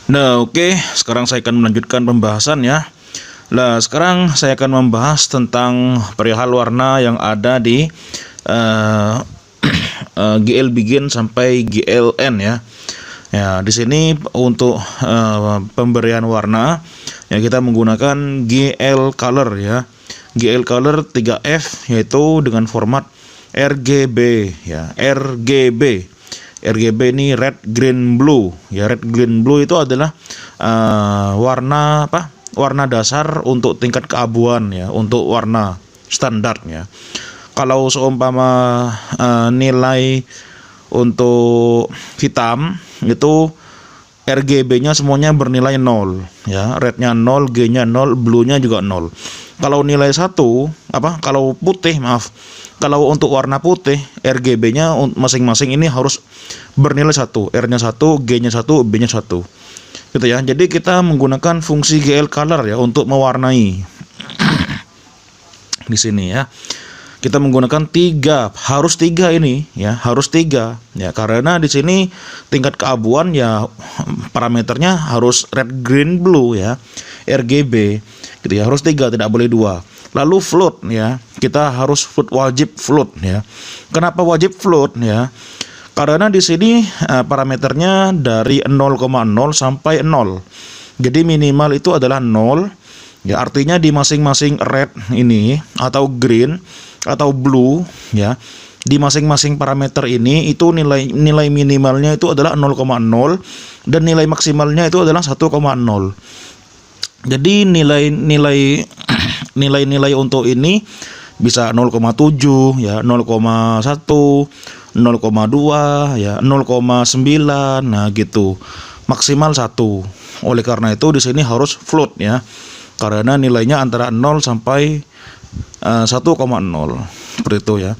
Nah, oke, sekarang saya akan melanjutkan pembahasan ya. Nah, sekarang saya akan membahas tentang perihal warna yang ada di eh, GL Begin sampai GLN ya. Ya, di sini untuk pemberian warna ya kita menggunakan GL Color ya. GL Color 3F yaitu dengan format RGB ya, RGB. RGB ini red, green, blue. Ya, red, green, blue itu adalah warna apa? Warna dasar untuk tingkat keabuan ya, untuk warna standar ya. Kalau seumpama nilai untuk hitam itu RGB-nya semuanya bernilai 0 ya, rednya 0, G-nya 0, blue-nya juga 0. Kalau nilai satu apa? Kalau putih, maaf. Kalau untuk warna putih, RGB-nya masing-masing ini harus bernilai 1, R-nya 1, G-nya 1, B-nya 1. Gitu ya. Jadi kita menggunakan fungsi GL color ya untuk mewarnai. Di sini ya. Kita menggunakan harus tiga ini ya, harus tiga ya, karena di sini tingkat keabuan ya parameternya harus red, green, blue ya, RGB gitu ya, harus tiga, tidak boleh dua. Lalu float ya, kita harus float, wajib float ya. Kenapa wajib float ya? Karena di sini parameternya dari 0,0 sampai 0. Jadi minimal itu adalah 0. Ya, artinya di masing-masing red ini atau green atau blue ya, di masing-masing parameter ini itu nilai minimalnya itu adalah 0,0 dan nilai maksimalnya itu adalah 1,0. Jadi nilai untuk ini bisa 0,7 ya, 0,1, 0,2 ya, 0,9, nah gitu. Maksimal 1. Oleh karena itu di sini harus float ya. Karena nilainya antara 0 sampai 1,0 seperti itu ya.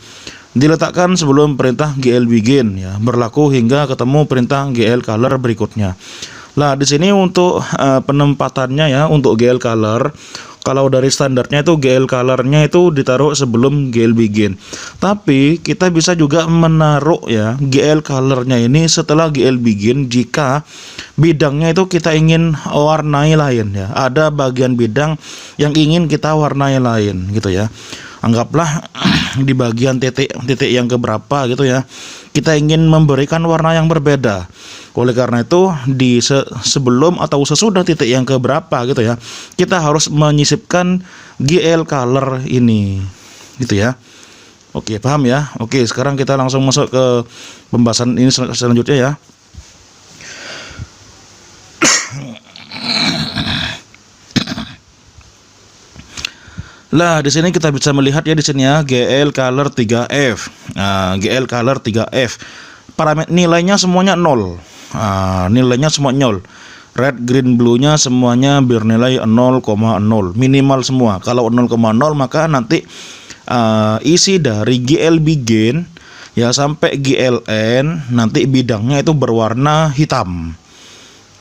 Diletakkan sebelum perintah GL Begin ya, berlaku hingga ketemu perintah GL Color berikutnya. Nah, di sini untuk penempatannya ya, untuk GL Color, kalau dari standarnya itu GL Colornya itu ditaruh sebelum GL Begin. Tapi kita bisa juga menaruh ya GL Colornya ini setelah GL Begin jika bidangnya itu kita ingin warnai lain ya. Ada bagian bidang yang ingin kita warnai lain gitu ya. Anggaplah di bagian titik yang keberapa gitu ya, kita ingin memberikan warna yang berbeda. Oleh karena itu di sebelum atau sesudah titik yang keberapa gitu ya, kita harus menyisipkan GL color ini gitu ya. Oke, paham ya? Oke, sekarang kita langsung masuk ke pembahasan ini selanjutnya ya. Lah, di sini kita bisa melihat ya di sini ya GL color 3F. Nah, GL color 3F. Parameter nilainya semuanya 0. Nilainya semua 0. Red, green, blue-nya semuanya bernilai 0,0. Minimal semua. Kalau 0,0 maka nanti isi dari GL Begin ya sampai GLN nanti bidangnya itu berwarna hitam.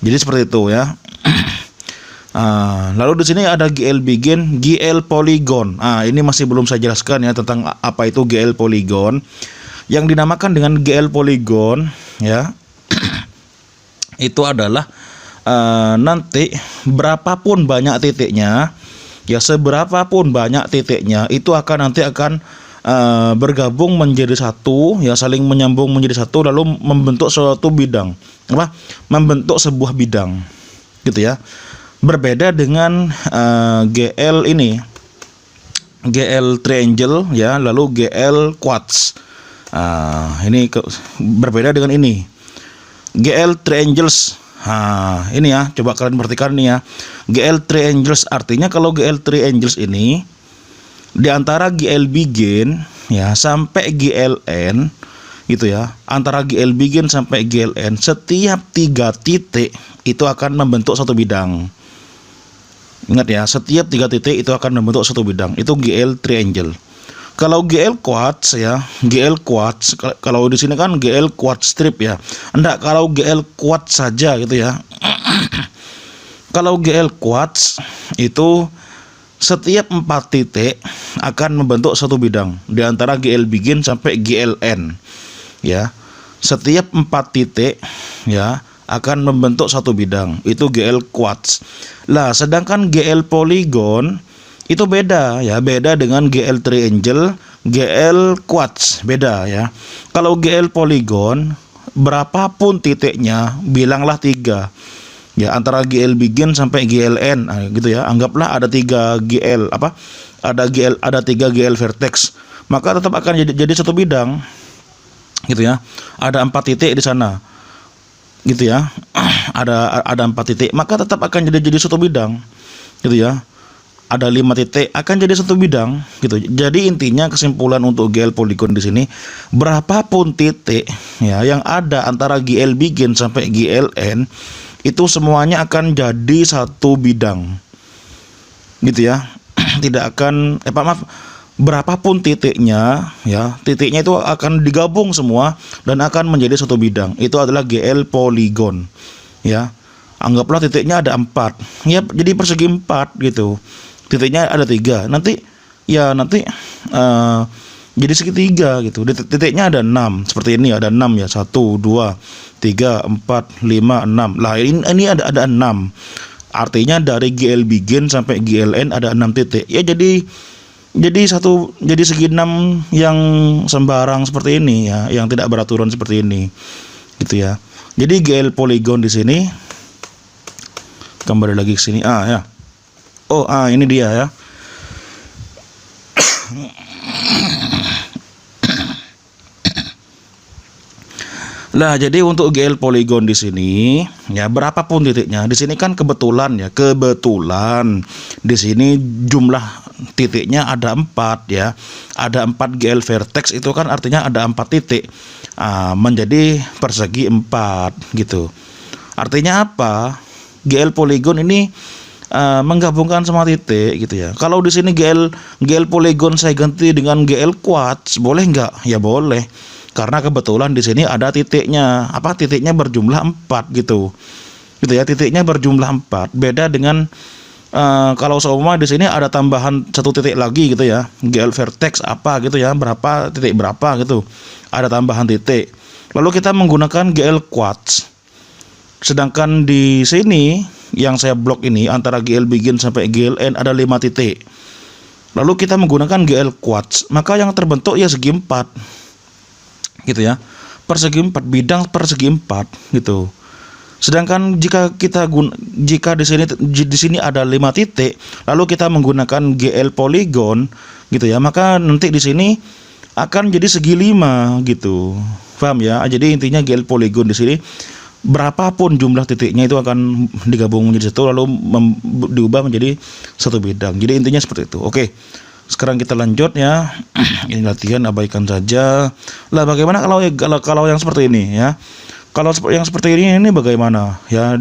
Jadi seperti itu ya. Lalu di sini ada GL Begin, GL Polygon. Ini masih belum saya jelaskan ya tentang apa itu GL Polygon. Yang dinamakan dengan GL Polygon ya, itu adalah nanti berapapun banyak titiknya, ya seberapapun banyak titiknya itu nanti akan bergabung menjadi satu, ya saling menyambung menjadi satu, lalu membentuk suatu bidang, membentuk sebuah bidang, gitu ya. Berbeda dengan GL ini, GL Triangle ya, lalu GL Quartz. Ini berbeda dengan ini GL Triangles. Ini ya, coba kalian perhatikan nih ya, GL Triangles artinya kalau GL Triangles ini di antara GL Begin ya sampai GLN gitu ya, antara GL Begin sampai GLN setiap 3 titik itu akan membentuk satu bidang. Ingat ya, setiap 3 titik itu akan membentuk satu bidang. Itu GL Triangle. Kalau GL Quartz ya, GL Quartz, kalau di sini kan GL Quartz Strip ya. Enggak, kalau GL Quartz saja gitu ya. Kalau GL Quartz itu setiap 4 titik akan membentuk satu bidang di antara GL Begin sampai GLN. Ya. Setiap 4 titik ya akan membentuk satu bidang, itu GL quartz. Lah, sedangkan GL polygon itu beda ya, beda dengan GL triangle, GL quartz, beda ya. Kalau GL polygon, berapapun titiknya, bilanglah 3. Ya, antara GL begin sampai GLN, gitu ya. Anggaplah ada 3 GL ada 3 GL vertex, maka tetap akan jadi satu bidang. Gitu ya. Ada 4 titik di sana. Gitu ya. ada 4 titik, maka tetap akan jadi satu bidang. Gitu ya. Ada 5 titik akan jadi satu bidang gitu. Jadi intinya kesimpulan untuk GL polygon di sini, berapapun titik ya yang ada antara GL begin sampai GLN itu semuanya akan jadi satu bidang. Gitu ya. Tidak akan berapapun titiknya ya, titiknya itu akan digabung semua dan akan menjadi satu bidang. Itu adalah GL polygon. Ya. Anggaplah titiknya ada 4. Ya, jadi persegi 4 gitu. Titiknya ada 3, nanti jadi segitiga gitu. Titiknya ada 6 seperti ini, ada 6 ya, 1 2 3 4 5 6. Lah ini ada 6, artinya dari GL begin sampai GLN ada 6 titik ya. Jadi segi 6 yang sembarang seperti ini ya, yang tidak beraturan seperti ini gitu ya. Jadi GL polygon di sini, kembali lagi ke sini ya. Ini dia ya. Nah, jadi untuk GL polygon di sini ya, berapapun titiknya, di sini kan kebetulan di sini jumlah titiknya ada 4 ya. Ada 4 GL vertex, itu kan artinya ada 4 titik. Menjadi persegi 4 gitu. Artinya apa? GL polygon ini menggabungkan semua titik gitu ya. Kalau di sini GL polygon saya ganti dengan GL quartz, boleh nggak? Ya boleh. Karena kebetulan di sini ada titiknya. Titiknya berjumlah 4 gitu. Gitu ya, titiknya berjumlah 4. Beda dengan kalau seumpama di sini ada tambahan 1 titik lagi gitu ya. GL vertex gitu ya, berapa titik berapa gitu. Ada tambahan titik. Lalu kita menggunakan GL quartz. Sedangkan di sini yang saya blok ini antara GL begin sampai GLN ada 5 titik. Lalu kita menggunakan GL quartz, maka yang terbentuk ya segi 4. Gitu ya. Persegi 4, bidang persegi 4 gitu. Sedangkan jika di sini ada 5 titik, lalu kita menggunakan GL polygon gitu ya, maka nanti di sini akan jadi segi 5 gitu. Paham ya? Jadi intinya GL polygon di sini, berapapun jumlah titiknya itu akan digabung menjadi satu, lalu diubah menjadi satu bidang. Jadi intinya seperti itu. Oke, sekarang kita lanjut ya. Ini latihan, abaikan saja. Lah, bagaimana kalau yang seperti ini ya? Kalau yang seperti ini bagaimana ya?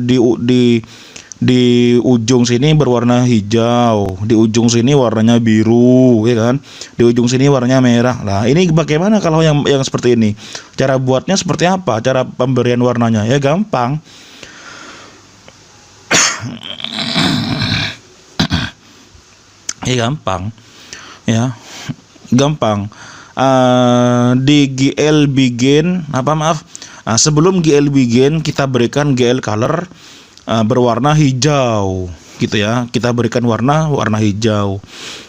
Di ujung sini berwarna hijau, di ujung sini warnanya biru, ya kan? Di ujung sini warnanya merah. Nah, ini bagaimana kalau yang seperti ini? Cara buatnya seperti apa? Cara pemberian warnanya? Ya gampang. Gampang. Di GL begin, sebelum GL begin kita berikan GL color berwarna hijau gitu ya. Kita berikan warna hijau.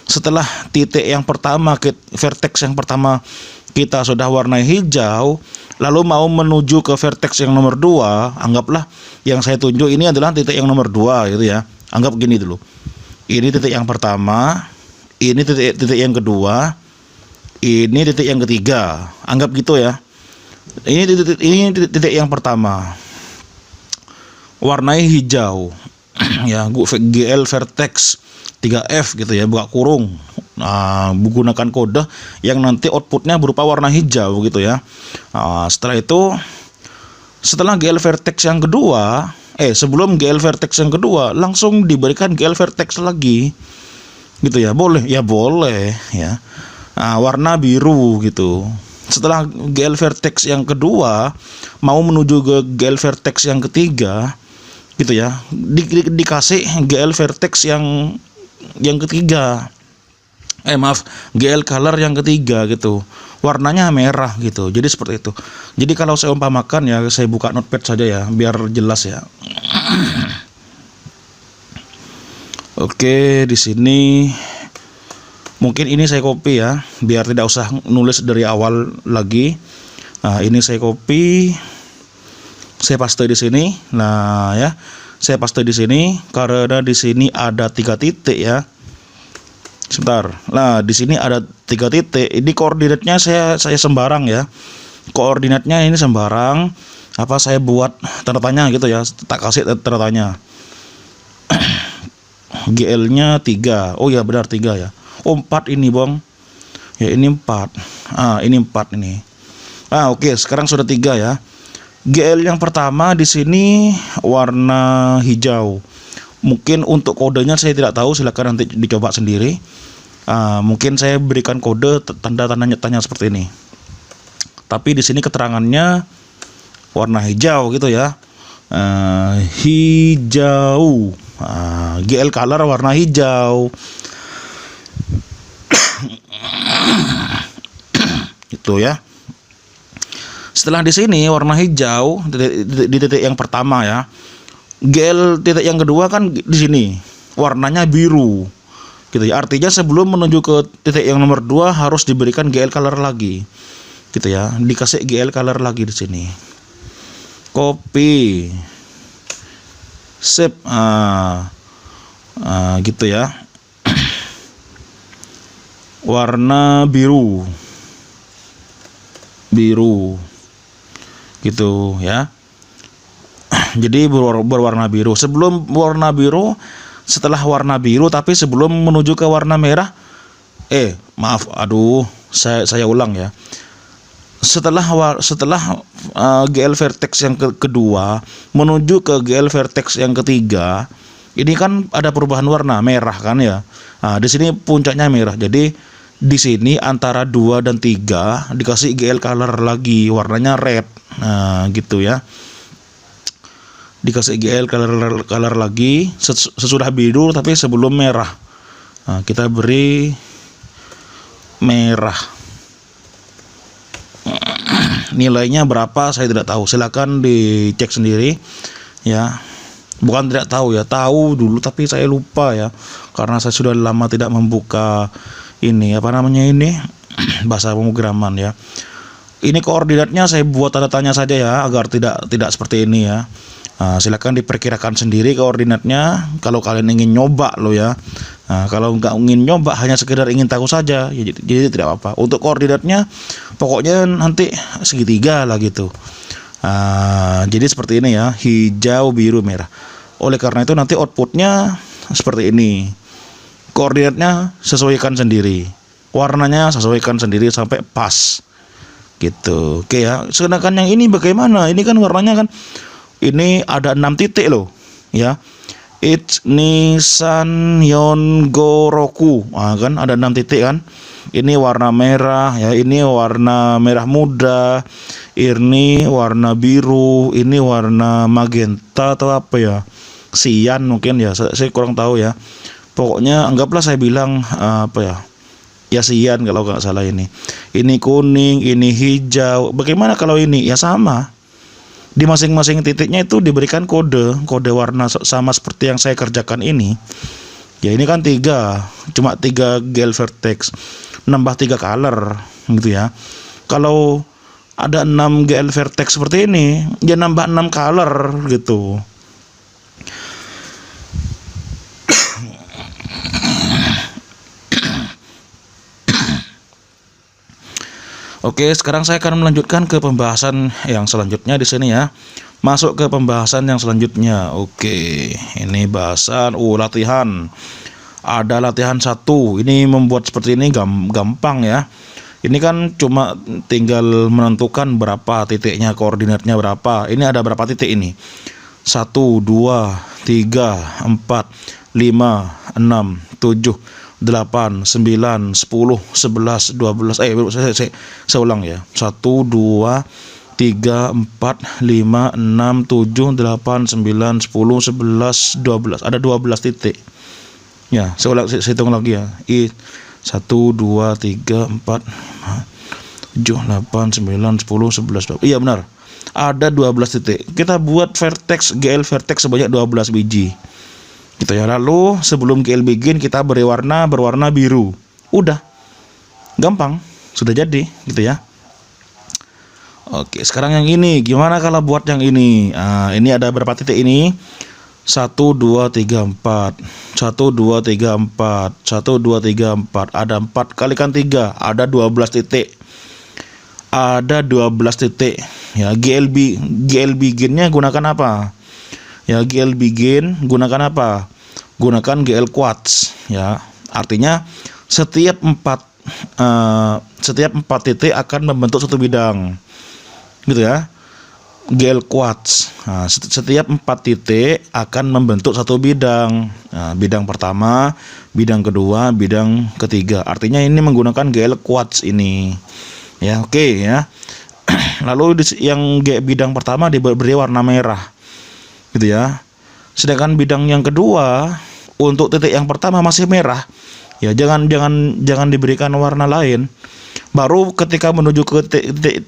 Setelah titik yang pertama, vertex yang pertama kita sudah warnai hijau, lalu mau menuju ke vertex yang nomor 2, anggaplah yang saya tunjuk ini adalah titik yang nomor 2 gitu ya. Anggap gini dulu. Ini titik yang pertama, ini titik yang kedua, ini titik yang ketiga. Anggap gitu ya. Ini titik yang pertama. Warnai hijau ya, GL vertex 3F gitu ya, buka kurung. Menggunakan kode yang nanti outputnya berupa warna hijau gitu ya. Setelah itu, setelah GL vertex yang kedua, sebelum GL vertex yang kedua langsung diberikan GL vertex lagi gitu ya. Boleh ya, boleh ya. Warna biru gitu. Setelah GL vertex yang kedua mau menuju ke GL vertex yang ketiga gitu ya, dikasih GL vertex yang ketiga Maaf, GL color yang ketiga gitu, warnanya merah gitu. Jadi seperti itu. Jadi kalau saya umpamakan ya, saya buka notepad saja ya, biar jelas ya. Oke, di sini mungkin ini saya copy ya, biar tidak usah nulis dari awal lagi. Nah, ini saya copy, saya paste di sini. Nah ya, saya paste di sini karena di sini ada 3 titik ya. Sebentar. Nah, di sini ada 3 titik. Ini koordinatnya saya sembarang ya. Koordinatnya ini sembarang. Apa saya buat tanda tanya gitu ya. Tak kasih tanda tanya. GL-nya 3. Oh ya, benar 3 ya. Oh, 4 ini, Bang. Ya, ini 4. Ini 4 ini. Oke, sekarang sudah 3 ya. GL yang pertama di sini warna hijau. Mungkin untuk kodenya saya tidak tahu, silakan nanti dicoba sendiri. Mungkin saya berikan kode tanda tanya seperti ini. Tapi di sini keterangannya warna hijau gitu ya. Hijau. GL color warna hijau. Itu ya. Setelah di sini warna hijau di titik yang pertama ya. GL titik yang kedua kan di sini warnanya biru gitu ya. Artinya sebelum menuju ke titik yang nomor 2 harus diberikan GL color lagi gitu ya. Dikasih GL color lagi di sini. Copy. Save. Gitu ya. Warna biru. Biru. Gitu ya. Jadi berwarna biru. Sebelum warna biru, setelah warna biru, tapi sebelum menuju ke warna merah, maaf, saya ulang ya. Setelah GL vertex yang kedua menuju ke GL vertex yang ketiga, ini kan ada perubahan warna merah kan ya. Di sini puncaknya merah. Jadi di sini antara 2 dan 3 dikasih GL color lagi, warnanya red. Gitu ya. Dikasih GL color lagi sesudah biru tapi sebelum merah. Kita beri merah. Nilainya berapa saya tidak tahu, silakan dicek sendiri ya. Bukan tidak tahu ya, tahu dulu tapi saya lupa ya, karena saya sudah lama tidak membuka ini bahasa pemrograman ya. Ini koordinatnya saya buat tanda tanya saja ya, agar tidak seperti ini ya. Silakan diperkirakan sendiri koordinatnya kalau kalian ingin nyoba loh ya. Kalau nggak ingin nyoba, hanya sekedar ingin tahu saja ya, jadi tidak apa-apa. Untuk koordinatnya pokoknya nanti segitiga lah gitu. Jadi seperti ini ya, hijau, biru, merah. Oleh karena itu nanti outputnya seperti ini. Koordinatnya sesuaikan sendiri, warnanya sesuaikan sendiri sampai pas gitu. Oke ya. Sedangkan yang ini bagaimana? Ini kan warnanya kan ini ada 6 titik loh ya. It's Nissan Yongoroku. Kan ada 6 titik kan. Ini warna merah ya, ini warna merah muda, ini warna biru, ini warna magenta atau apa ya, sian mungkin ya, saya kurang tahu ya. Pokoknya anggaplah saya bilang ya sian kalau nggak salah ini. Ini kuning, ini hijau. Bagaimana kalau ini? Ya sama. Di masing-masing titiknya itu diberikan kode warna sama seperti yang saya kerjakan ini. Ya ini kan 3, cuma 3 GL vertex, nambah 3 color gitu ya. Kalau ada 6 GL vertex seperti ini, ya nambah 6 color gitu. Oke, sekarang saya akan melanjutkan ke pembahasan yang selanjutnya di sini ya. Masuk ke pembahasan yang selanjutnya. Oke, ini bahasan latihan. Ada latihan 1. Ini membuat seperti ini gampang ya. Ini kan cuma tinggal menentukan berapa titiknya, koordinatnya berapa. Ini ada berapa titik ini? 1, 2, 3, 4, 5, 6, 7, 8, 9, 10, 11, 12. Saya ulang ya. 1, 2, 3, 4, 5, 6, 7, 8, 9, 10, 11, 12. Ada 12 titik. Ya, saya hitung lagi ya. 1, 2, 3, 4, 7, 8, 9, 10, 11, 12. Iya benar. Ada 12 titik. Kita buat vertex GL vertex sebanyak 12 biji. Gitu ya. Lalu sebelum GL begin kita beri warna berwarna biru. Udah. Gampang, sudah jadi gitu ya. Oke, sekarang yang ini gimana kalau buat yang ini? Nah, ini ada berapa titik ini? 1, 2, 3, 4. 1, 2, 3, 4. 1, 2, 3, 4. Ada 4 kalikan 3, ada 12 titik. Ada 12 titik. Ya, GL beginnya gunakan apa? Ya, GL begin gunakan apa? Gunakan GL quartz ya. Artinya setiap 4 titik akan membentuk satu bidang. Gitu ya. GL quartz. Nah, setiap 4 titik akan membentuk satu bidang. Nah, bidang pertama, bidang kedua, bidang ketiga. Artinya ini menggunakan GL quartz ini. Ya, oke ya. Lalu yang bidang pertama diberi warna merah. Gitu ya. Sedangkan bidang yang kedua untuk titik yang pertama masih merah. Ya, jangan diberikan warna lain. Baru ketika menuju ke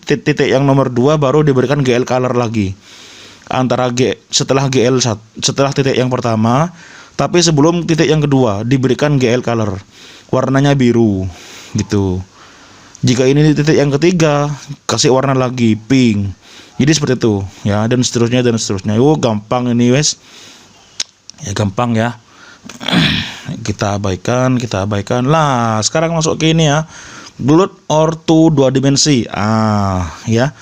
titik yang nomor 2 baru diberikan GL color lagi. Setelah titik yang pertama, tapi sebelum titik yang kedua diberikan GL color. Warnanya biru gitu. Jika ini titik yang ketiga, kasih warna lagi pink. Jadi seperti itu ya, dan seterusnya. Gampang ini wes. Ya gampang ya. Kita abaikan lah. Sekarang masuk ke ini ya. Glued ortho 2 dimensi. Ya.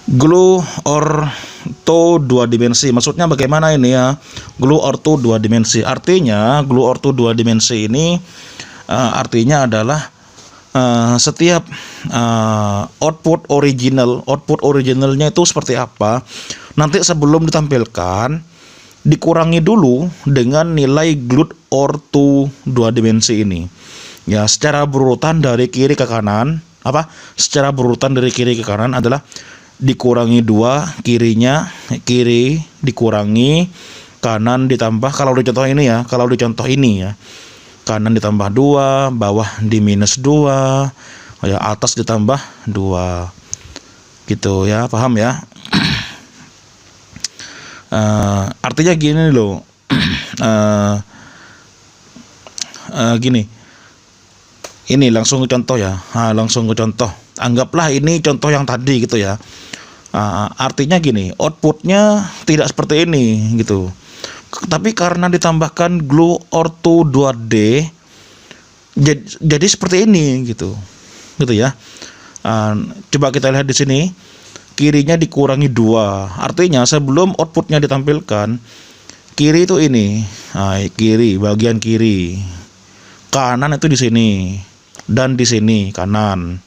Glue ortho 2 dimensi. Maksudnya bagaimana ini ya? Glue ortho 2 dimensi. Artinya glue ortho 2 dimensi ini artinya adalah setiap output originalnya itu seperti apa. Nanti sebelum ditampilkan dikurangi dulu dengan nilai glued ortho 2 dimensi ini. Ya, secara berurutan dari kiri ke kanan. Secara berurutan dari kiri ke kanan adalah dikurangi 2, kiri dikurangi, kanan ditambah. Kalau di contoh ini ya, kanan ditambah 2, bawah di minus 2, ya atas ditambah 2. Gitu ya, paham ya? Artinya gini loh. Gini. Ini langsung ke contoh ya. Langsung ke contoh. Anggaplah ini contoh yang tadi gitu ya. Artinya gini, outputnya tidak seperti ini gitu. Tapi karena ditambahkan glue ortho 2D jadi seperti ini gitu. Gitu ya. Coba kita lihat di sini. Kirinya dikurangi 2. Artinya sebelum outputnya ditampilkan, kiri itu ini. Kiri, bagian kiri. Kanan itu di sini dan di sini kanan.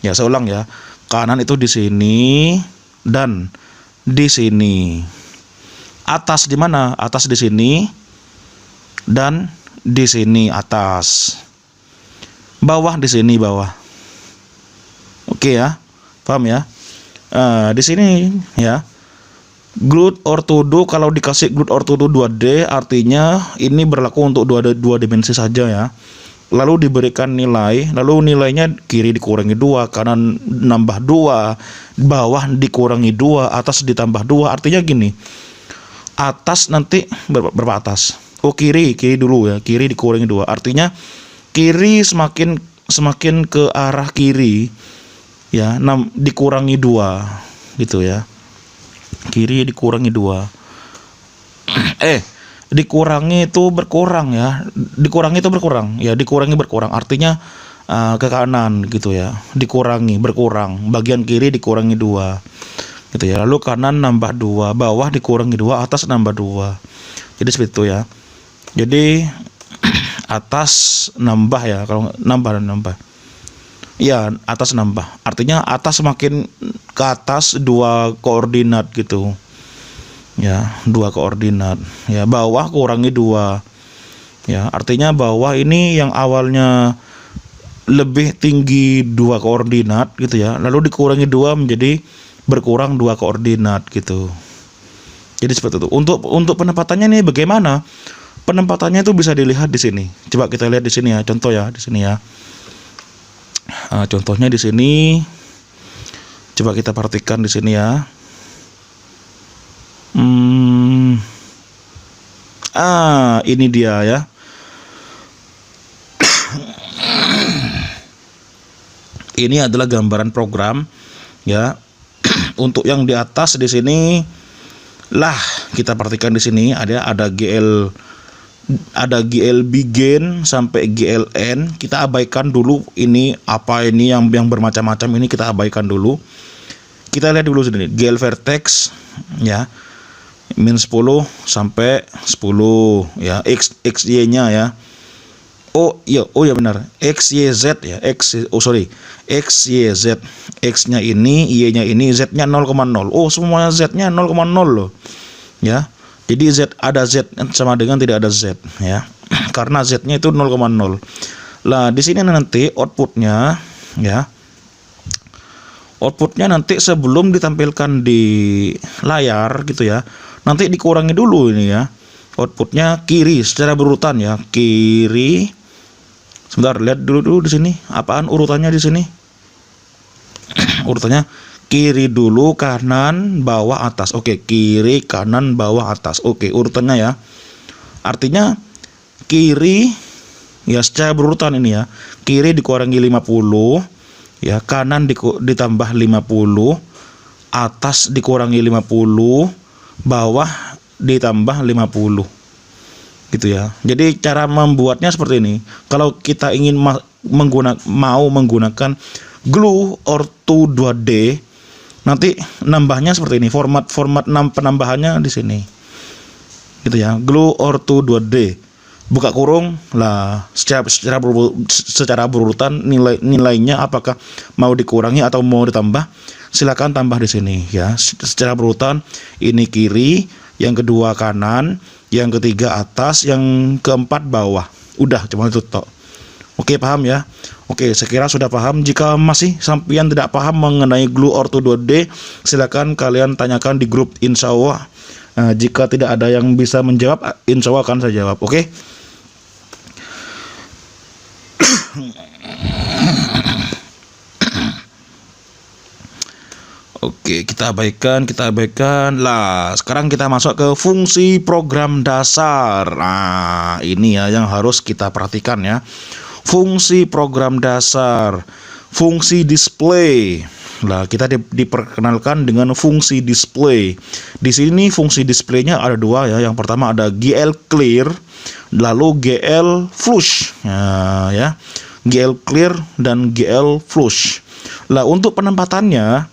Ya, saya ulang ya. Kanan itu di sini dan di sini. Atas di mana? Atas di sini dan di sini atas. Bawah di sini bawah. Oke ya. Paham ya? Di sini ya. Glued ortho 2 kalau dikasih glued ortho 2D artinya ini berlaku untuk dua dimensi saja ya. Lalu diberikan nilai, lalu nilainya kiri dikurangi 2, kanan nambah 2, bawah dikurangi 2, atas ditambah 2. Artinya gini. Atas nanti berapa atas? Kiri dulu ya. Kiri dikurangi 2. Artinya kiri semakin ke arah kiri ya, dikurangi 2 gitu ya. Kiri dikurangi 2. Dikurangi itu berkurang ya. Dikurangi itu berkurang. Ya, dikurangi berkurang. Artinya ke kanan gitu ya. Dikurangi berkurang. Bagian kiri dikurangi 2. Gitu ya. Lalu kanan nambah 2, bawah dikurangi 2, atas nambah 2. Jadi seperti itu ya. Jadi atas nambah ya, kalau nambah. Iya, atas nambah. Artinya atas semakin ke atas 2 koordinat gitu. Ya, 2 koordinat. Ya, bawah kurangi 2. Ya, artinya bawah ini yang awalnya lebih tinggi 2 koordinat gitu ya. Lalu dikurangi 2 menjadi berkurang 2 koordinat gitu. Jadi seperti itu. Untuk penempatannya nih bagaimana? Penempatannya itu bisa dilihat di sini. Coba kita lihat di sini ya, contoh ya di sini ya. Contohnya di sini. Coba kita perhatikan di sini ya. Ini dia ya. Ini adalah gambaran program ya. Untuk yang di atas di sini lah kita perhatikan di sini ada GL begin sampai GLN. Kita abaikan dulu ini apa ini yang bermacam-macam ini kita abaikan dulu. Kita lihat dulu sini GL vertex ya. Min 10 sampai 10 ya, XY-nya ya. Oh ya benar. XYZ ya. XYZ. X-nya ini, Y-nya ini, Z-nya 0,0. Oh, semuanya Z-nya 0,0 loh. Ya. Jadi ada Z sama dengan tidak ada Z ya. Karena Z-nya itu 0,0. Lah, di sini nanti outputnya ya. Outputnya nanti sebelum ditampilkan di layar gitu ya. Nanti dikurangi dulu ini ya. Outputnya kiri secara berurutan ya. Kiri. Sebentar, lihat dulu di sini. Apaan urutannya di sini? Urutannya kiri dulu, kanan, bawah, atas. Oke, kiri, kanan, bawah, atas. Oke, urutannya ya. Artinya kiri ya secara berurutan ini ya. Kiri dikurangi 50, ya, kanan ditambah 50, atas dikurangi 50, bawah ditambah 50. Gitu ya. Jadi cara membuatnya seperti ini. Kalau kita ingin mau menggunakan glue orto 2D, nanti nambahnya seperti ini. Format penambahannya di sini. Gitu ya. Glue orto 2D. Buka kurung lah, secara berurutan nilainya apakah mau dikurangi atau mau ditambah, silakan tambah di sini ya. Secara berurutan ini kiri, yang kedua kanan, yang ketiga atas, yang keempat bawah. Udah, cuma itu tok. Oke, paham ya? Oke, saya kira sudah paham. Jika masih sampean tidak paham mengenai glue orto 2D, silakan kalian tanyakan di grup, insya Allah. Jika tidak ada yang bisa menjawab, insya Allah akan saya jawab. Oke? Oke, kita abaikan. Lah, sekarang kita masuk ke fungsi program dasar. Nah, ini ya yang harus kita perhatikan ya. Fungsi program dasar, fungsi display. Lah, kita diperkenalkan dengan fungsi display. Di sini fungsi displaynya ada dua ya. Yang pertama ada GL clear, lalu GL flush. Nah, ya. GL clear dan GL flush. Lah, untuk penempatannya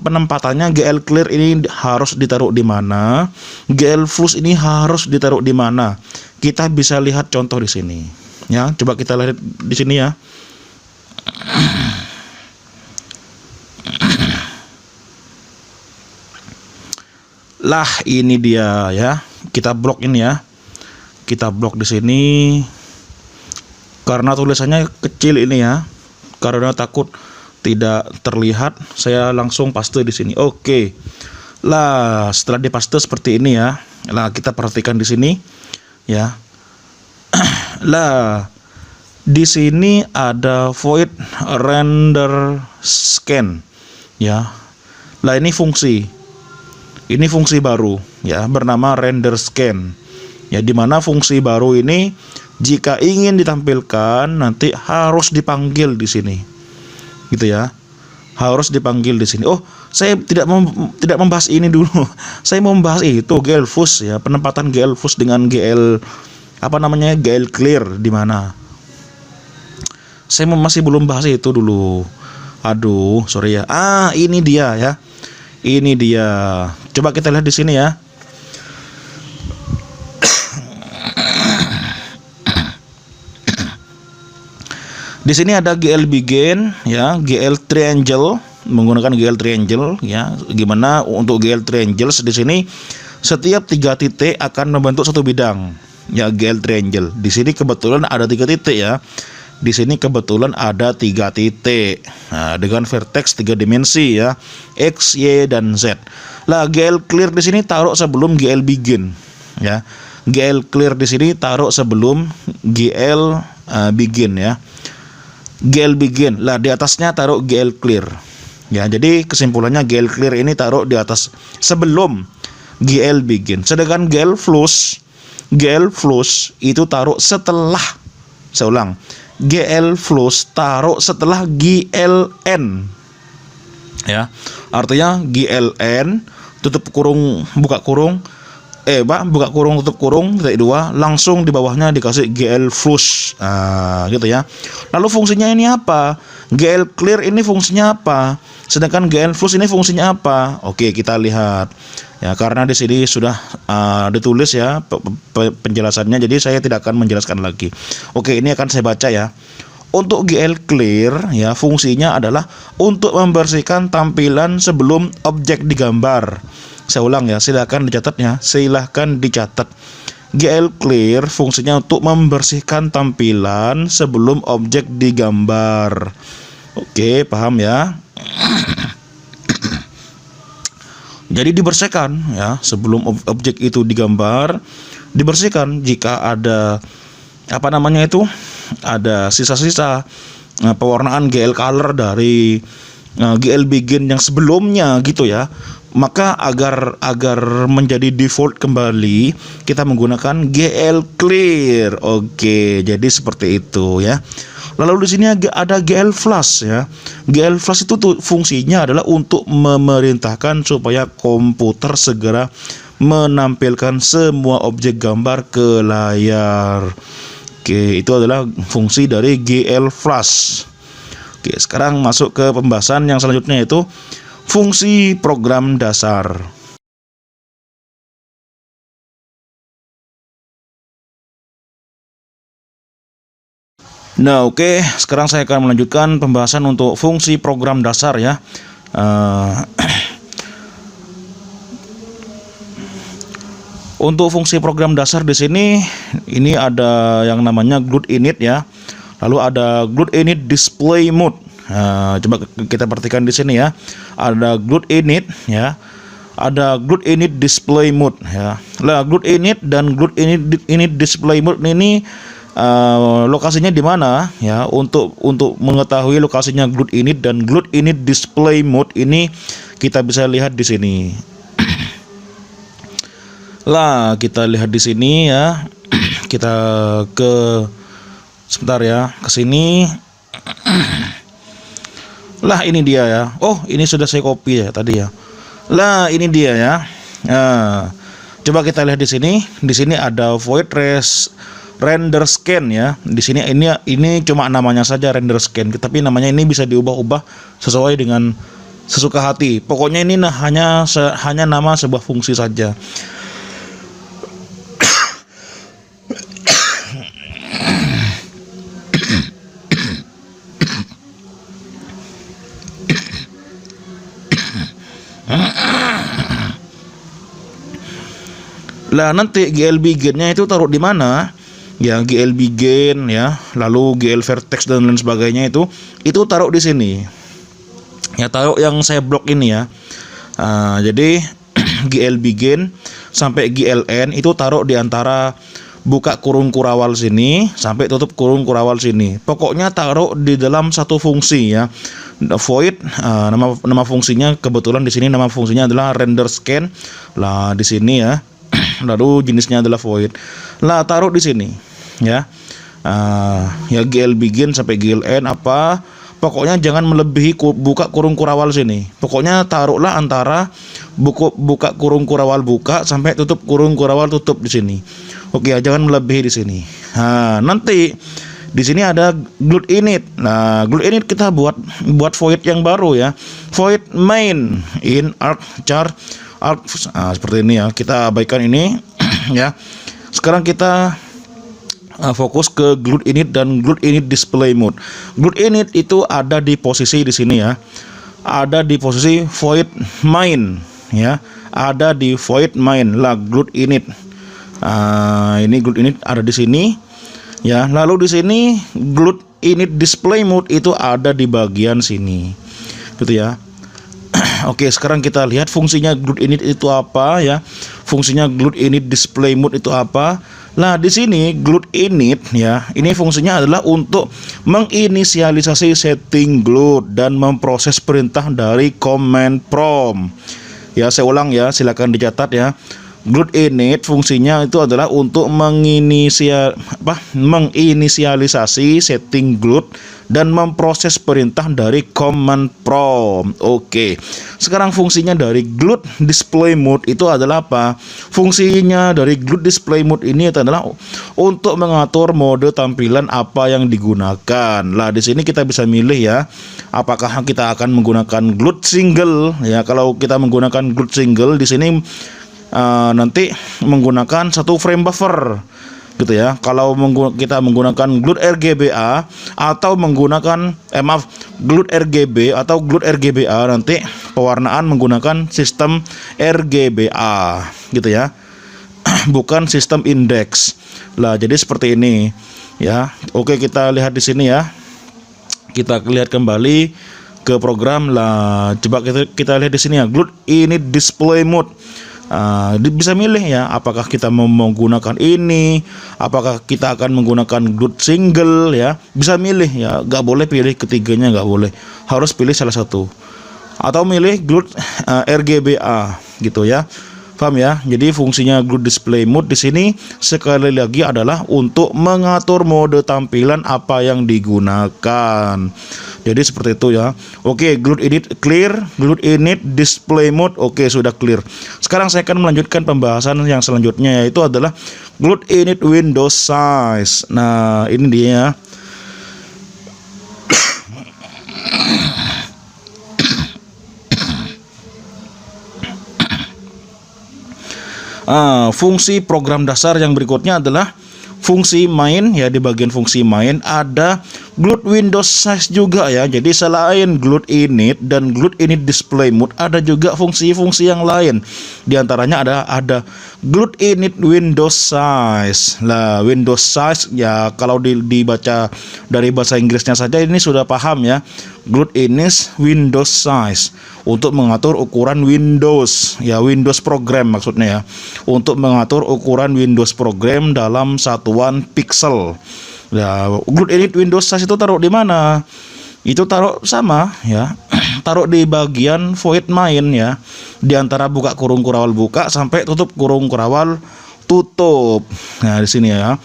penempatannya GL clear ini harus ditaruh di mana, GL flush ini harus ditaruh di mana. Kita bisa lihat contoh di sini. Ya, coba kita lihat di sini ya. Lah, ini dia ya. Kita blok ini ya. Kita blok di sini. Karena tulisannya kecil ini ya. Karena takut tidak terlihat, saya langsung paste di sini. Oke. Lah, setelah dipaste seperti ini ya. Lah, kita perhatikan di sini ya. Lah, di sini ada void render scan ya. Lah, ini fungsi. Ini fungsi baru ya, bernama render scan. Ya, dimana fungsi baru ini jika ingin ditampilkan nanti harus dipanggil di sini. Gitu ya, harus dipanggil di sini. Oh, saya tidak membahas ini dulu. Saya mau membahas itu GL flush ya, penempatan GL flush dengan GL GL clear di mana. Saya masih belum bahas itu dulu. Aduh, sorry ya. Ini dia ya. Ini dia. Coba kita lihat di sini ya. Di sini ada GL begin ya, GL triangle, menggunakan GL triangle ya. Gimana untuk GL triangle di sini setiap 3 titik akan membentuk satu bidang ya, GL triangle. Di sini kebetulan ada 3 titik ya. Di sini kebetulan ada 3 titik. Nah, dengan vertex 3 dimensi ya, X, Y, dan Z. Lah GL clear di sini taruh sebelum GL begin ya. GL clear di sini taruh sebelum GL begin ya. GL begin. Lah di atasnya taruh GL clear. Ya, jadi kesimpulannya GL clear ini taruh di atas sebelum GL begin. Sedangkan GL flush itu taruh setelah. Saya ulang. GL flush taruh setelah GLN. Ya. Artinya GLN tutup kurung buka kurung buka kurung tutup kurung titik 2, langsung di bawahnya dikasih GL flush. Gitu ya. Lalu fungsinya ini apa? GL clear ini fungsinya apa? Sedangkan GL flush ini fungsinya apa? Oke, kita lihat. Ya, karena di sini sudah ditulis ya penjelasannya, jadi saya tidak akan menjelaskan lagi. Oke, ini akan saya baca ya. Untuk GL clear ya, fungsinya adalah untuk membersihkan tampilan sebelum objek digambar. Saya ulang ya, silahkan dicatat ya, silahkan dicatat. GL clear fungsinya untuk membersihkan tampilan sebelum objek digambar. Oke, paham ya? Jadi dibersihkan ya sebelum objek itu digambar, dibersihkan jika ada ada sisa-sisa pewarnaan GL color dari GL begin yang sebelumnya gitu ya. Maka agar menjadi default kembali, kita menggunakan GL clear. Oke, jadi seperti itu ya. Lalu di sini ada GL flash ya. GL flash itu fungsinya adalah untuk memerintahkan supaya komputer segera menampilkan semua objek gambar ke layar. Oke, itu adalah fungsi dari GL flash. Oke, sekarang masuk ke pembahasan yang selanjutnya, yaitu fungsi program dasar. Nah, oke, sekarang saya akan melanjutkan pembahasan untuk fungsi program dasar ya. Untuk fungsi program dasar di sini, ini ada yang namanya GLUT init ya. Lalu ada GLUT init display mode. Coba kita perhatikan di sini ya. Ada GLUT init ya. Ada GLUT init display mode ya. Lah GLUT init dan GLUT init display mode ini lokasinya di mana ya? Untuk mengetahui lokasinya GLUT init dan GLUT init display mode ini kita bisa lihat di sini. Lah kita lihat di sini ya. Kita sebentar ya, ke sini. Lah ini dia ya. Oh, ini sudah saya copy ya tadi ya. Lah ini dia ya. Nah, coba kita lihat di sini. Di sini ada void render scan ya. Di sini ini cuma namanya saja render scan, tapi namanya ini bisa diubah-ubah sesuai dengan sesuka hati. Pokoknya ini hanya nama sebuah fungsi saja. Lah nanti GL begin-nya itu taruh di mana? Ya GL begin ya, lalu GL vertex dan lain sebagainya itu taruh di sini. Ya taruh yang saya blok ini ya. Jadi GL begin sampai GLN itu taruh di antara buka kurung kurawal sini sampai tutup kurung kurawal sini. Pokoknya taruh di dalam satu fungsi ya. Void nama fungsinya, kebetulan di sini nama fungsinya adalah render scan. Lah di sini ya. Lalu jenisnya adalah void. Lah taruh di sini ya. Ya GL begin sampai GLN apa? Pokoknya jangan melebihi buka kurung kurawal sini. Pokoknya taruhlah antara buka kurung kurawal buka sampai tutup kurung kurawal tutup di sini. Oke, jangan melebihi di sini. Nanti di sini ada GLUT init. Nah, GLUT init kita buat void yang baru ya. Void main in arc seperti ini ya. Kita abaikan ini ya. Sekarang kita fokus ke GLUT init dan GLUT init display mode. GLUT init itu ada di posisi di sini ya. Ada di posisi void main ya. Ada di void main lah GLUT init. Ini GLUT init ada di sini ya. Lalu di sini GLUT init display mode itu ada di bagian sini, gitu ya. Oke, sekarang kita lihat fungsinya GLUT init itu apa ya. Fungsinya GLUT init display mode itu apa? Nah, di sini GLUT init ya, ini fungsinya adalah untuk menginisialisasi setting GLUT dan memproses perintah dari command prompt. Ya, saya ulang ya, silakan dicatat ya. GLUT init fungsinya itu adalah untuk menginisialisasi setting GLUT dan memproses perintah dari command prompt. Oke. Sekarang fungsinya dari GLUT display mode itu adalah apa? Fungsinya dari GLUT display mode ini adalah untuk mengatur mode tampilan apa yang digunakan. Lah, di sini kita bisa milih ya. Apakah kita akan menggunakan GLUT single ya? Kalau kita menggunakan GLUT single di sini nanti menggunakan 1 frame buffer, gitu ya. Kalau kita menggunakan GLUT RGBA atau menggunakan GLUT RGB atau GLUT RGBA, nanti pewarnaan menggunakan sistem RGBA, gitu ya. Bukan sistem indeks. Lah, jadi seperti ini ya. Oke, kita lihat di sini ya. Kita lihat kembali ke program lah. Coba kita lihat di sini ya, GLUT init display mode. Bisa milih ya, apakah kita mau menggunakan ini, apakah kita akan menggunakan GLUT single ya. Bisa milih ya, nggak boleh pilih ketiganya, nggak boleh, harus pilih salah satu, atau milih GLUT RGBA, gitu ya. Paham ya? Jadi fungsinya GLUT display mode di sini sekali lagi adalah untuk mengatur mode tampilan apa yang digunakan. Jadi seperti itu ya. Oke, GLUT init clear, GLUT init display mode oke, sudah clear. Sekarang saya akan melanjutkan pembahasan yang selanjutnya, yaitu adalah GLUT init window size. Nah, ini dia. Fungsi program dasar yang berikutnya adalah fungsi main ya. Di bagian fungsi main ada GLUT Windows Size juga ya. Jadi selain GLUT init dan GLUT init display mode, ada juga fungsi-fungsi yang lain. Di antaranya ada GLUT init Windows Size. Lah, Windows Size ya, kalau dibaca dari bahasa Inggrisnya saja ini sudah paham ya. GLUT init Windows Size untuk mengatur ukuran Windows ya, Windows program maksudnya ya, untuk mengatur ukuran Windows program dalam satuan pixel. Ya, GLUT init Windows Size itu taruh di mana? Itu taruh sama ya, taruh di bagian void main ya, di antara buka kurung kurawal buka sampai tutup kurung kurawal tutup. Nah, di sini ya,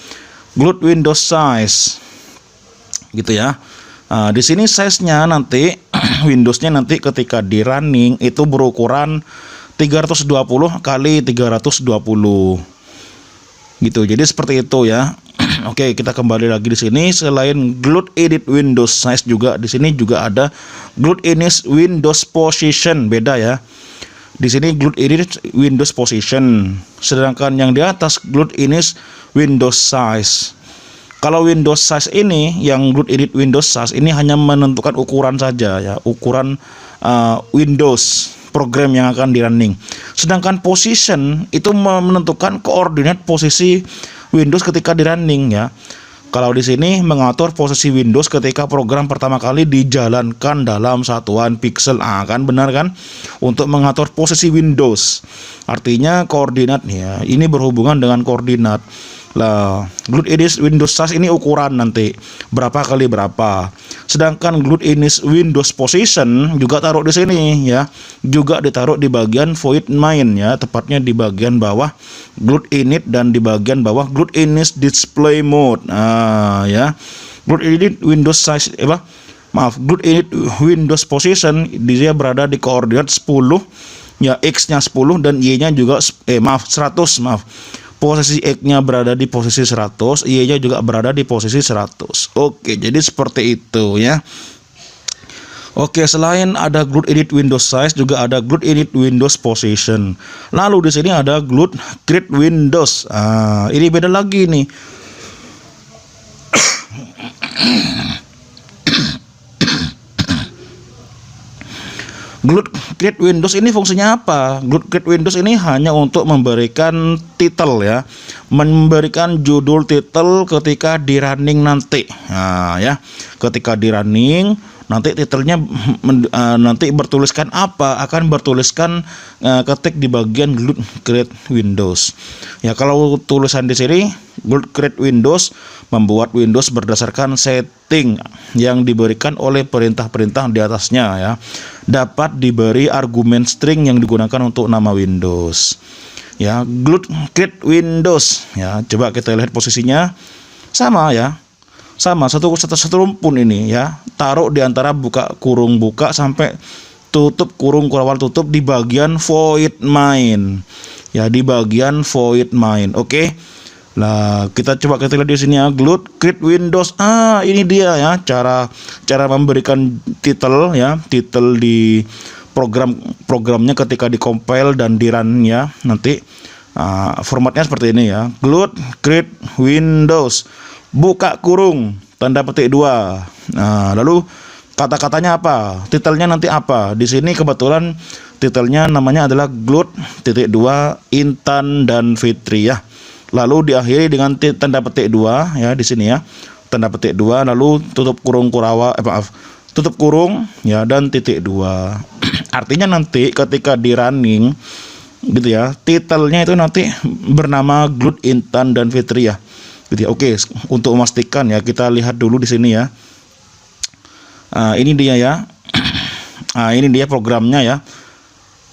GLUT Windows Size, gitu ya. Di sini size-nya nanti Windows-nya nanti ketika di running itu berukuran 320 kali 320. Gitu. Jadi seperti itu ya. Oke, kita kembali lagi di sini. Selain GLUT init Windows Size juga di sini juga ada GLUT init Windows Position, beda ya. Di sini GLUT init Windows Position, sedangkan yang di atas GLUT init Windows Size. Kalau Windows Size ini, yang GLUT init Windows Size ini hanya menentukan ukuran saja ya, ukuran Windows program yang akan di running. Sedangkan position itu menentukan koordinat posisi Windows ketika di running ya. Kalau di sini mengatur posisi Windows ketika program pertama kali dijalankan dalam satuan pixel. Kan benar kan? Untuk mengatur posisi Windows. Artinya koordinat ya. Ini berhubungan dengan koordinat. Lah, GLUT init Windows Size ini ukuran nanti berapa kali berapa. Sedangkan GLUT init Windows Position juga taruh di sini ya. Juga ditaruh di bagian void main ya, tepatnya di bagian bawah GLUT init dan di bagian bawah GLUT init display mode. Ya. GLUT init Windows Size GLUT init Windows Position dia berada di koordinat 10 ya, X-nya 10 dan Y-nya juga 100 Posisi X-nya berada di posisi 100, Y-nya juga berada di posisi 100. Oke, jadi seperti itu ya. Oke, selain ada GLUT init Windows Size juga ada GLUT init Windows Position. Lalu di sini ada GLUT create Windows. Ini beda lagi nih. GLUT create Windows ini fungsinya apa? GLUT create Windows ini hanya untuk memberikan title ya, memberikan judul titel ketika di running nanti. Nah, ya, ketika di running nanti titelnya nanti bertuliskan apa? Akan bertuliskan ketik di bagian GLUT create Windows. Ya, kalau tulisan di sini GLUT create Windows membuat Windows berdasarkan setting yang diberikan oleh perintah-perintah di atasnya, ya. Dapat diberi argumen string yang digunakan untuk nama Windows. Ya, GLUT create Windows. Ya, coba kita lihat posisinya sama, ya. Sama satu rumpun ini, ya. Taruh di antara buka kurung buka sampai tutup kurung kurawal tutup di bagian void main. Ya, di bagian void main. Oke. Nah, kita lihat di sini, ya, GLUT create Windows. Ini dia, ya, cara memberikan titel, ya, titel di programnya ketika di compile dan di run, ya. Nanti formatnya seperti ini, ya. GLUT create Windows, buka kurung, tanda petik 2. Nah, lalu kata-katanya apa? Titelnya nanti apa? Di sini kebetulan titelnya namanya adalah GLUT.2 Intan dan Fitri, ya. Lalu diakhiri dengan tanda petik 2, ya, di sini, ya. Tanda petik 2, lalu tutup kurung tutup kurung, ya, dan titik 2. Artinya nanti ketika di running gitu, ya, titelnya itu nanti bernama GLUT Intan dan Fitri, ya. Gitu, ya. Oke, untuk memastikan, ya, kita lihat dulu di sini, ya. Ini dia, ya. Ini dia programnya, ya.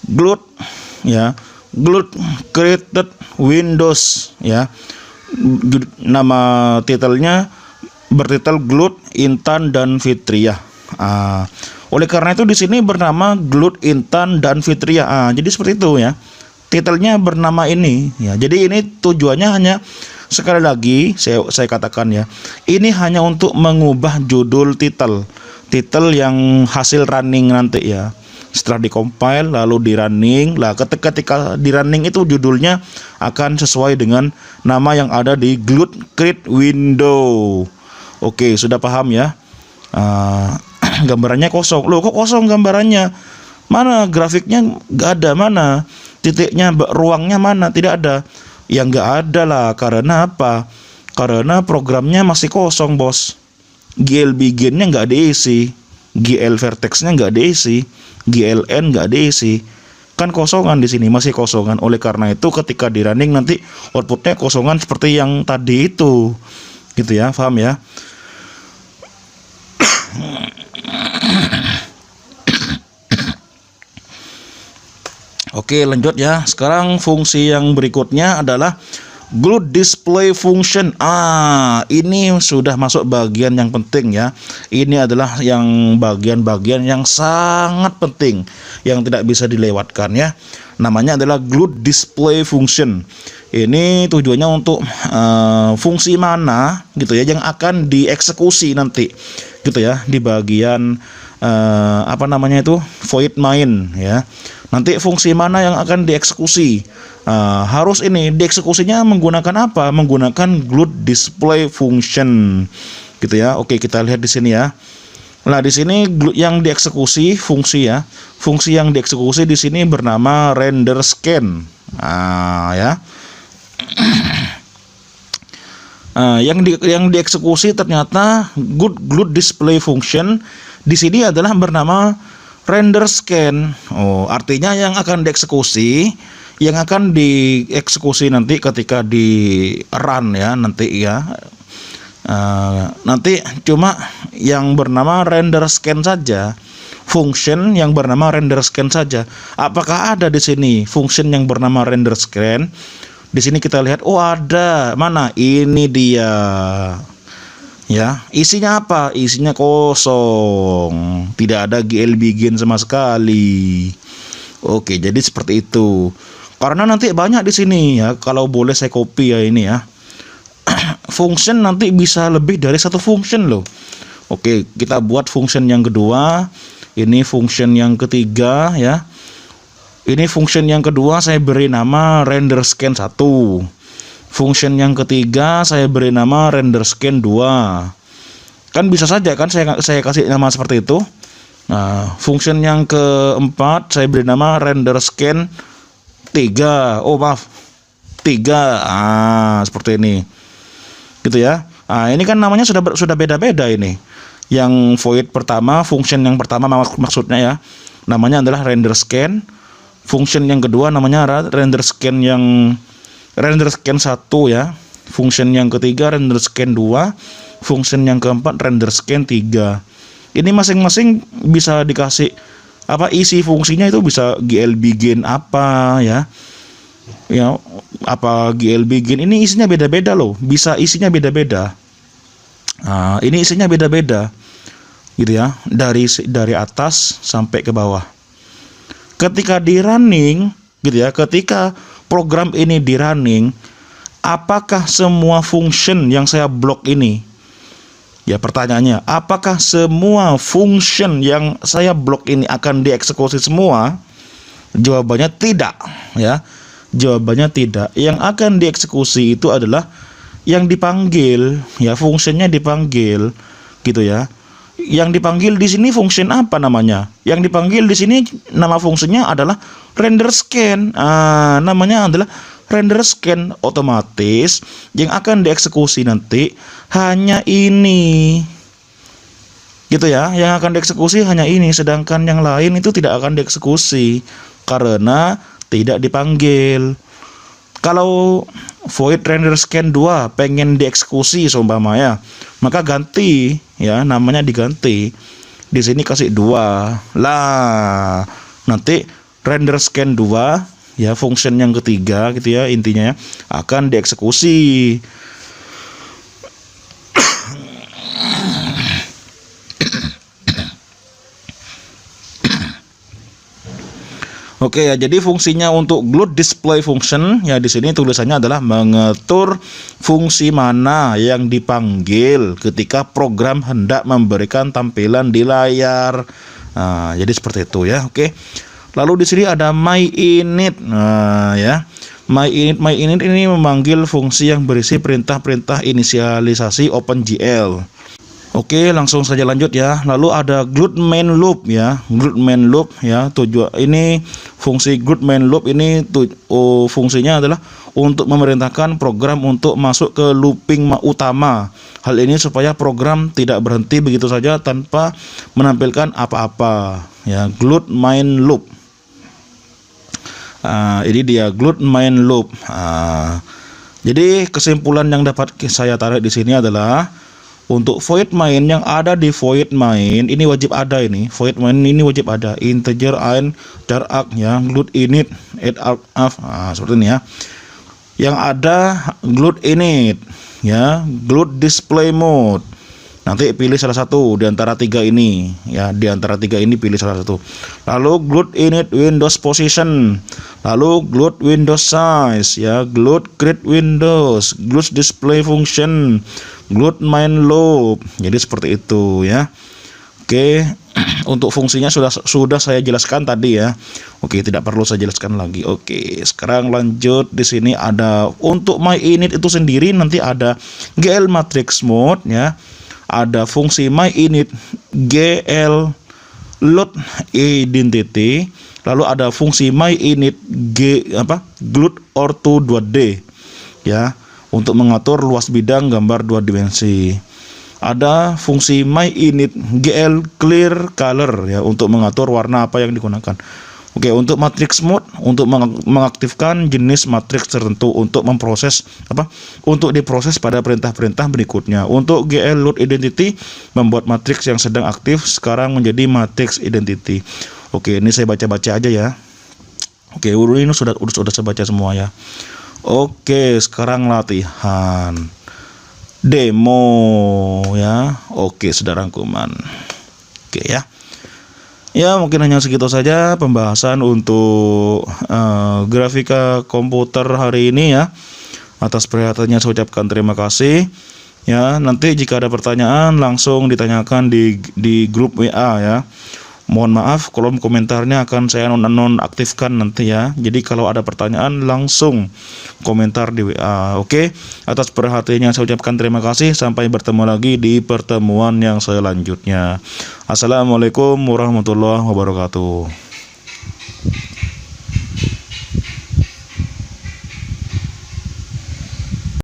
GLUT, ya. GLUT created Windows, ya. Nama titelnya bertitel GLUT Intan dan Fitri, ya. Oleh karena itu di sini bernama GLUT Intan dan Fitri, ya. Jadi seperti itu, ya. Titelnya bernama ini, ya. Jadi ini tujuannya hanya, sekali lagi saya katakan, ya, ini hanya untuk mengubah judul titel yang hasil running nanti, ya. Setelah di compile lalu di running, lah ketika di running itu judulnya akan sesuai dengan nama yang ada di GLUT create Windows. Oke, sudah paham, ya. Gambarannya kosong. Loh, kok kosong gambarannya? Mana grafiknya? Nggak ada. Mana titiknya, ruangnya mana? Tidak ada. Ya nggak ada lah. Karena apa? Karena programnya masih kosong, bos. GL beginnya nggak diisi, GL vertexnya nggak diisi, GLN nggak diisi. Kan kosongan di sini, masih kosongan. Oleh karena itu ketika di running nanti outputnya kosongan seperti yang tadi itu. Gitu, ya, paham, ya? Oke, lanjut, ya. Sekarang fungsi yang berikutnya adalah GLUT display function. Ini sudah masuk bagian yang penting, ya. Ini adalah yang bagian-bagian yang sangat penting yang tidak bisa dilewatkan, ya. Namanya adalah GLUT display function. Ini tujuannya untuk fungsi mana gitu, ya, yang akan dieksekusi nanti gitu, ya, di bagian apa namanya itu void main, ya. Nanti fungsi mana yang akan dieksekusi? Harus ini dieksekusinya menggunakan apa? Menggunakan GLUT display function, gitu, ya. Oke, kita lihat di sini, ya. Nah, di sini yang dieksekusi fungsi, ya. Fungsi yang dieksekusi di sini bernama render scan. Ya. Yang dieksekusi ternyata GLUT display function di sini adalah bernama render scan. Artinya yang akan dieksekusi nanti ketika di run, ya, nanti, ya. Nanti cuma yang bernama render scan saja, function yang bernama render scan saja. Apakah ada di sini function yang bernama render scan? Di sini kita lihat, ada. Mana? Ini dia. Ya, isinya apa? Isinya kosong. Tidak ada GL begin sama sekali. Oke, jadi seperti itu. Karena nanti banyak di sini, ya. Kalau boleh saya copy, ya, ini, ya. Function nanti bisa lebih dari satu function loh. Oke, kita buat function yang kedua. Ini function yang ketiga, ya. Ini function yang kedua saya beri nama render scan 1. Function yang ketiga saya beri nama render scan 2. Kan bisa saja kan saya kasih nama seperti itu. Nah, function yang keempat saya beri nama render scan 3. Oh, maaf. 3. Seperti ini. Gitu ya. Ini kan namanya sudah beda-beda ini. Yang void pertama, function yang pertama maksudnya ya, namanya adalah render scan. Function yang kedua namanya render scan 1 ya. Function yang ketiga render scan 2. Function yang keempat render scan 3. Ini masing-masing bisa dikasih isi fungsinya, itu bisa GL begin apa ya. Ya, apa GL begin ini isinya beda-beda loh. Bisa isinya beda-beda. Ini isinya beda-beda. Gitu ya. Dari atas sampai ke bawah. Ketika di running, gitu ya, ketika program ini di running, apakah semua function yang saya blok ini, ya pertanyaannya, apakah semua function yang saya blok ini akan dieksekusi semua? Jawabannya tidak, ya. Jawabannya tidak. Yang akan dieksekusi itu adalah yang dipanggil, ya, fungsinya dipanggil, gitu ya. Yang dipanggil di sini function apa namanya? Yang dipanggil di sini nama fungsinya adalah render scan. Namanya adalah render scan. Otomatis yang akan dieksekusi nanti hanya ini. Gitu ya. Yang akan dieksekusi hanya ini, sedangkan yang lain itu tidak akan dieksekusi karena tidak dipanggil. Kalau void render scan 2 pengen dieksekusi seumpama ya, maka ganti ya, namanya diganti. Di sini kasih 2. Lah, nanti render scan 2 ya, function yang ketiga gitu ya, intinya ya, akan dieksekusi. Oke ya, jadi fungsinya untuk GLUT display function ya, di sini tulisannya adalah mengatur fungsi mana yang dipanggil ketika program hendak memberikan tampilan di layar. Jadi seperti itu ya. Oke. Lalu di sini ada myInit. Ya. myInit ini memanggil fungsi yang berisi perintah-perintah inisialisasi OpenGL. Oke, langsung saja lanjut ya. Lalu ada GLUT main loop ya. GLUT main loop ya. Ini fungsi GLUT main loop ini fungsinya adalah untuk memerintahkan program untuk masuk ke looping utama. Hal ini supaya program tidak berhenti begitu saja tanpa menampilkan apa-apa ya. GLUT main loop. Ini dia GLUT main loop. Jadi kesimpulan yang dapat saya tarik di sini adalah untuk void main yang ada di void main ini wajib ada ini. Void main ini wajib ada integer int char arg ya, GLUT init add arg af. Seperti ini ya. Yang ada GLUT init ya, GLUT display mode. Nanti pilih salah satu di antara 3 ini ya, di antara 3 ini pilih salah satu. Lalu GLUT init Windows position, lalu GLUT Windows size ya, GLUT create Windows, GLUT display function, GLUT main loop. Jadi seperti itu ya. Oke, untuk fungsinya sudah saya jelaskan tadi ya. Oke, tidak perlu saya jelaskan lagi. Oke, sekarang lanjut. Di sini ada untuk myInit itu sendiri nanti ada GL matrix mode ya. Ada fungsi myInit GL load identity, lalu ada fungsi myInit GLUT ortho 2D ya, untuk mengatur luas bidang gambar 2 dimensi. Ada fungsi myInit GL clear color ya, untuk mengatur warna apa yang digunakan. Oke, untuk matrix mode untuk mengaktifkan jenis matriks tertentu untuk memproses untuk diproses pada perintah-perintah berikutnya. Untuk GL load identity membuat matriks yang sedang aktif sekarang menjadi matriks identity. Oke, ini saya baca-baca aja ya. Oke, ini sudah saya baca semua ya. Oke, sekarang latihan demo ya. Oke, sudah rangkuman. Oke ya. Ya, mungkin hanya segitu saja pembahasan untuk grafika komputer hari ini ya. Atas perhatiannya saya ucapkan terima kasih. Ya, nanti jika ada pertanyaan langsung ditanyakan di grup WA ya. Mohon maaf, kolom komentarnya akan saya nonaktifkan nanti ya. Jadi kalau ada pertanyaan langsung komentar di WA. Oke, atas perhatiannya saya ucapkan terima kasih. Sampai bertemu lagi di pertemuan yang selanjutnya. Assalamualaikum warahmatullahi wabarakatuh.